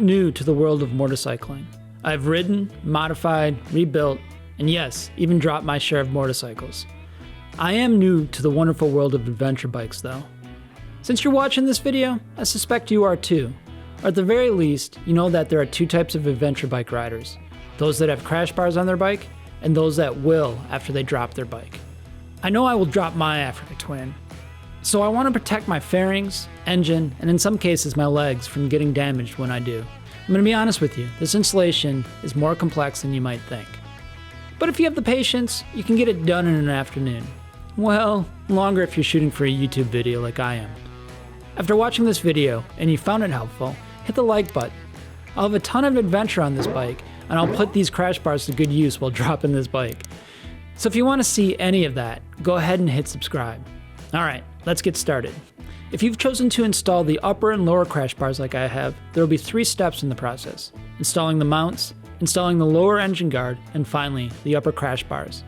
not new to the world of motorcycling. I've ridden, modified, rebuilt, and yes, even dropped my share of motorcycles. I am new to the wonderful world of adventure bikes though. Since you're watching this video, I suspect you are too. Or at the very least, you know that there are two types of adventure bike riders. Those that have crash bars on their bike, and those that will after they drop their bike. I know I will drop my Africa Twin. So I want to protect my fairings, engine, and in some cases my legs from getting damaged when I do. I'm going to be honest with you, this installation is more complex than you might think. But if you have the patience, you can get it done in an afternoon. Well, longer if you're shooting for a YouTube video like I am. After watching this video, and you found it helpful, hit the like button. I'll have a ton of adventure on this bike, and I'll put these crash bars to good use while dropping this bike. So if you want to see any of that, go ahead and hit subscribe. Alright, let's get started. If you've chosen to install the upper and lower crash bars like I have, there will be 3 steps in the process. Installing the mounts, installing the lower engine guard, and finally, the upper crash bars.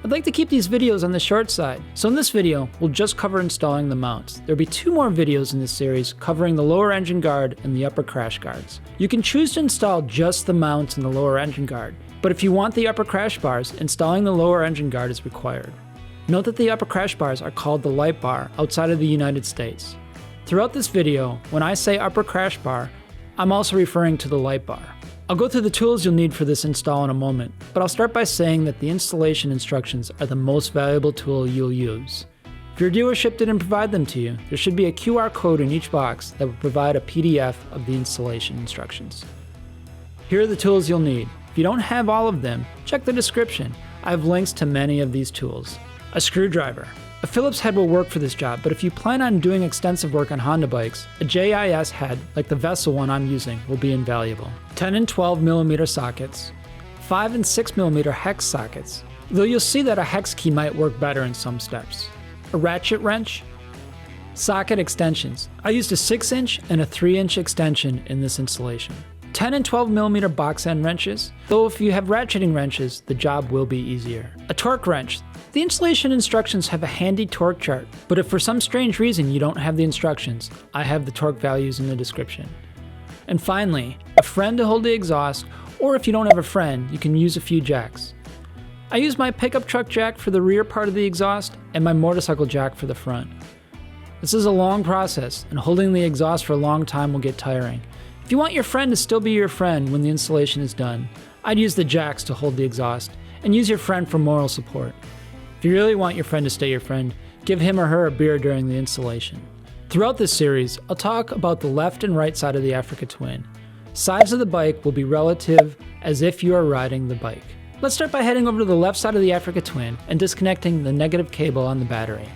I'd like to keep these videos on the short side, so in this video, we'll just cover installing the mounts. There'll be 2 more videos in this series covering the lower engine guard and the upper crash guards. You can choose to install just the mounts and the lower engine guard, but if you want the upper crash bars, installing the lower engine guard is required. Note that the upper crash bars are called the light bar outside of the United States. Throughout this video, when I say upper crash bar, I'm also referring to the light bar. I'll go through the tools you'll need for this install in a moment, but I'll start by saying that the installation instructions are the most valuable tool you'll use. If your dealership didn't provide them to you, there should be a QR code in each box that will provide a PDF of the installation instructions. Here are the tools you'll need. If you don't have all of them, check the description. I have links to many of these tools. A screwdriver. A Phillips head will work for this job, but if you plan on doing extensive work on Honda bikes, a JIS head, like the Vessel one I'm using, will be invaluable. 10 and 12 mm sockets, 5 and 6 mm hex sockets, though you'll see that a hex key might work better in some steps. A ratchet wrench, socket extensions. I used a 6-inch and a 3-inch extension in this installation. 10 and 12 mm box end wrenches, though if you have ratcheting wrenches, the job will be easier. A torque wrench. The installation instructions have a handy torque chart, but if for some strange reason you don't have the instructions, I have the torque values in the description. And finally, a friend to hold the exhaust, or if you don't have a friend, you can use a few jacks. I use my pickup truck jack for the rear part of the exhaust and my motorcycle jack for the front. This is a long process, and holding the exhaust for a long time will get tiring. If you want your friend to still be your friend when the installation is done, I'd use the jacks to hold the exhaust, and use your friend for moral support. If you really want your friend to stay your friend, give him or her a beer during the installation. Throughout this series, I'll talk about the left and right side of the Africa Twin. Sides of the bike will be relative as if you are riding the bike. Let's start by heading over to the left side of the Africa Twin and disconnecting the negative cable on the battery.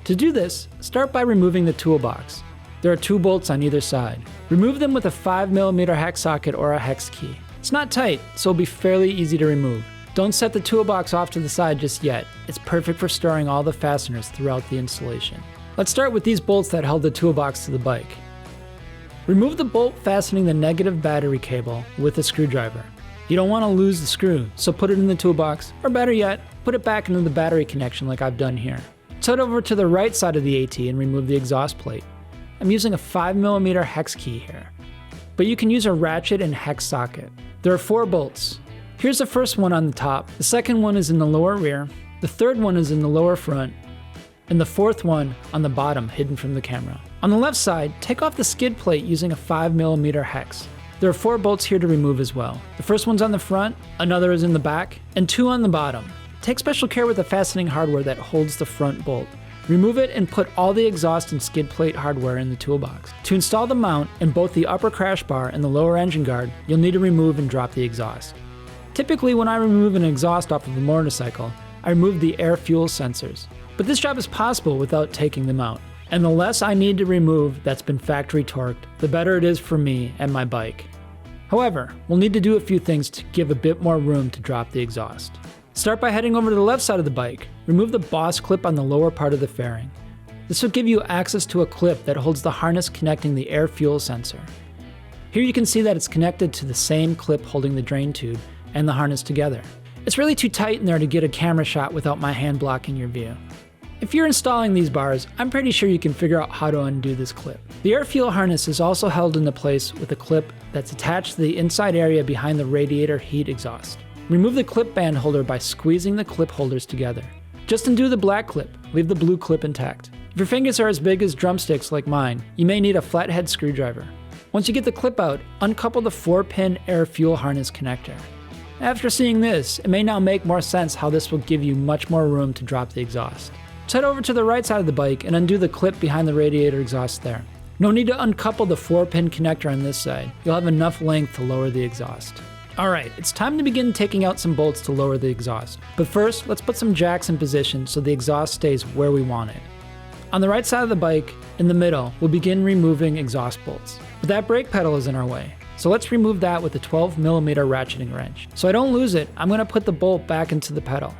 To do this, start by removing the toolbox. There are 2 bolts on either side. Remove them with a 5 mm hex socket or a hex key. It's not tight, so it'll be fairly easy to remove. Don't set the toolbox off to the side just yet. It's perfect for storing all the fasteners throughout the installation. Let's start with these bolts that held the toolbox to the bike. Remove the bolt fastening the negative battery cable with a screwdriver. You don't want to lose the screw, so put it in the toolbox, or better yet, put it back into the battery connection like I've done here. Let's head over to the right side of the AT and remove the exhaust plate. I'm using a 5 mm hex key here, but you can use a ratchet and hex socket. There are 4 bolts. Here's the first one on the top, the second one is in the lower rear, the third one is in the lower front, and the 4th one on the bottom hidden from the camera. On the left side, take off the skid plate using a 5 mm hex. There are 4 bolts here to remove as well. The first one's on the front, another is in the back, and 2 on the bottom. Take special care with the fastening hardware that holds the front bolt. Remove it and put all the exhaust and skid plate hardware in the toolbox. To install the mount in both the upper crash bar and the lower engine guard, you'll need to remove and drop the exhaust. Typically, when I remove an exhaust off of a motorcycle, I remove the air fuel sensors. But this job is possible without taking them out. And the less I need to remove that's been factory torqued, the better it is for me and my bike. However, we'll need to do a few things to give a bit more room to drop the exhaust. Start by heading over to the left side of the bike. Remove the boss clip on the lower part of the fairing. This will give you access to a clip that holds the harness connecting the air fuel sensor. Here you can see that it's connected to the same clip holding the drain tube and the harness together. It's really too tight in there to get a camera shot without my hand blocking your view. If you're installing these bars, I'm pretty sure you can figure out how to undo this clip. The air fuel harness is also held into place with a clip that's attached to the inside area behind the radiator heat exhaust. Remove the clip band holder by squeezing the clip holders together. Just undo the black clip, leave the blue clip intact. If your fingers are as big as drumsticks like mine, you may need a flathead screwdriver. Once you get the clip out, uncouple the 4-pin air fuel harness connector. After seeing this, it may now make more sense how this will give you much more room to drop the exhaust. Let's head over to the right side of the bike and undo the clip behind the radiator exhaust there. No need to uncouple the 4-pin connector on this side. You'll have enough length to lower the exhaust. Alright, it's time to begin taking out some bolts to lower the exhaust. But first, let's put some jacks in position so the exhaust stays where we want it. On the right side of the bike, in the middle, we'll begin removing exhaust bolts. But that brake pedal is in our way. So let's remove that with a 12mm ratcheting wrench. So I don't lose it, I'm going to put the bolt back into the pedal.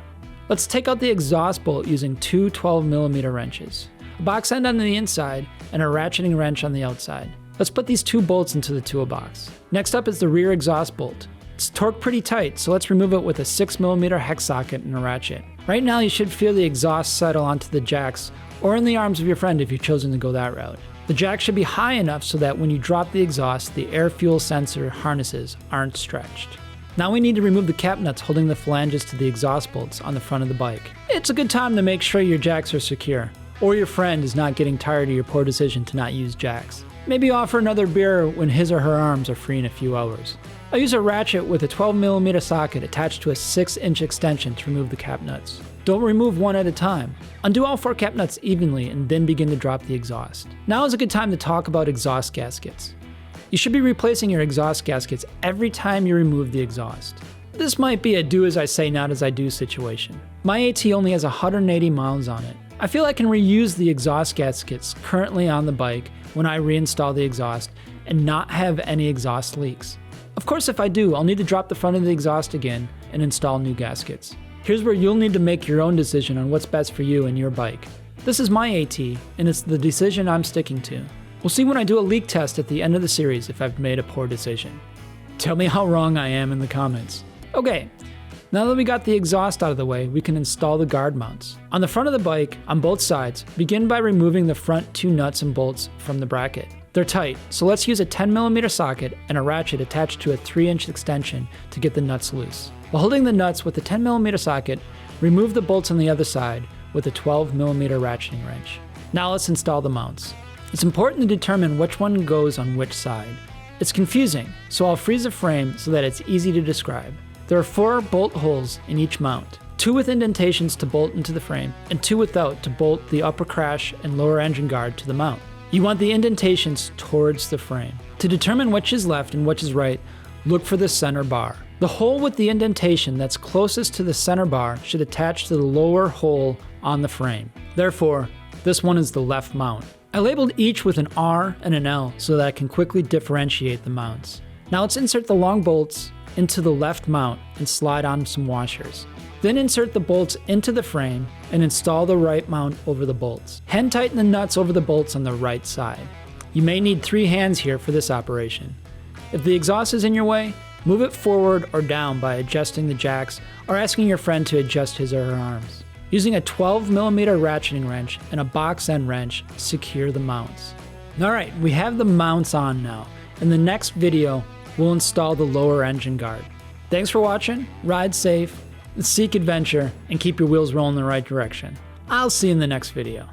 Let's take out the exhaust bolt using two 12mm wrenches. A box end on the inside and a ratcheting wrench on the outside. Let's put these two bolts into the toolbox. Next up is the rear exhaust bolt. It's torqued pretty tight, so let's remove it with a 6mm hex socket and a ratchet. Right now you should feel the exhaust settle onto the jacks or in the arms of your friend if you've chosen to go that route. The jack should be high enough so that when you drop the exhaust, the air fuel sensor harnesses aren't stretched. Now we need to remove the cap nuts holding the flanges to the exhaust bolts on the front of the bike. It's a good time to make sure your jacks are secure, or your friend is not getting tired of your poor decision to not use jacks. Maybe offer another beer when his or her arms are free in a few hours. I use a ratchet with a 12mm socket attached to a 6-inch extension to remove the cap nuts. Don't remove one at a time. Undo all 4 cap nuts evenly and then begin to drop the exhaust. Now is a good time to talk about exhaust gaskets. You should be replacing your exhaust gaskets every time you remove the exhaust. This might be a do as I say, not as I do situation. My AT only has 180 miles on it. I feel I can reuse the exhaust gaskets currently on the bike when I reinstall the exhaust and not have any exhaust leaks. Of course, if I do, I'll need to drop the front of the exhaust again and install new gaskets. Here's where you'll need to make your own decision on what's best for you and your bike. This is my AT, and it's the decision I'm sticking to. We'll see when I do a leak test at the end of the series if I've made a poor decision. Tell me how wrong I am in the comments. Okay, now that we got the exhaust out of the way, we can install the guard mounts. On the front of the bike, on both sides, begin by removing the front 2 nuts and bolts from the bracket. They're tight, so let's use a 10mm socket and a ratchet attached to a 3-inch extension to get the nuts loose. While holding the nuts with the 10mm socket, remove the bolts on the other side with a 12mm ratcheting wrench. Now let's install the mounts. It's important to determine which one goes on which side. It's confusing, so I'll freeze the frame so that it's easy to describe. There are 4 bolt holes in each mount, 2 with indentations to bolt into the frame, and 2 without to bolt the upper crash and lower engine guard to the mount. You want the indentations towards the frame. To determine which is left and which is right, look for the center bar. The hole with the indentation that's closest to the center bar should attach to the lower hole on the frame. Therefore, this one is the left mount. I labeled each with an R and an L so that I can quickly differentiate the mounts. Now let's insert the long bolts into the left mount and slide on some washers. Then insert the bolts into the frame and install the right mount over the bolts. Hand tighten the nuts over the bolts on the right side. You may need 3 hands here for this operation. If the exhaust is in your way, move it forward or down by adjusting the jacks or asking your friend to adjust his or her arms. Using a 12mm ratcheting wrench and a box end wrench, secure the mounts. Alright, we have the mounts on now. In the next video, we'll install the lower engine guard. Thanks for watching, ride safe, seek adventure, and keep your wheels rolling in the right direction. I'll see you in the next video.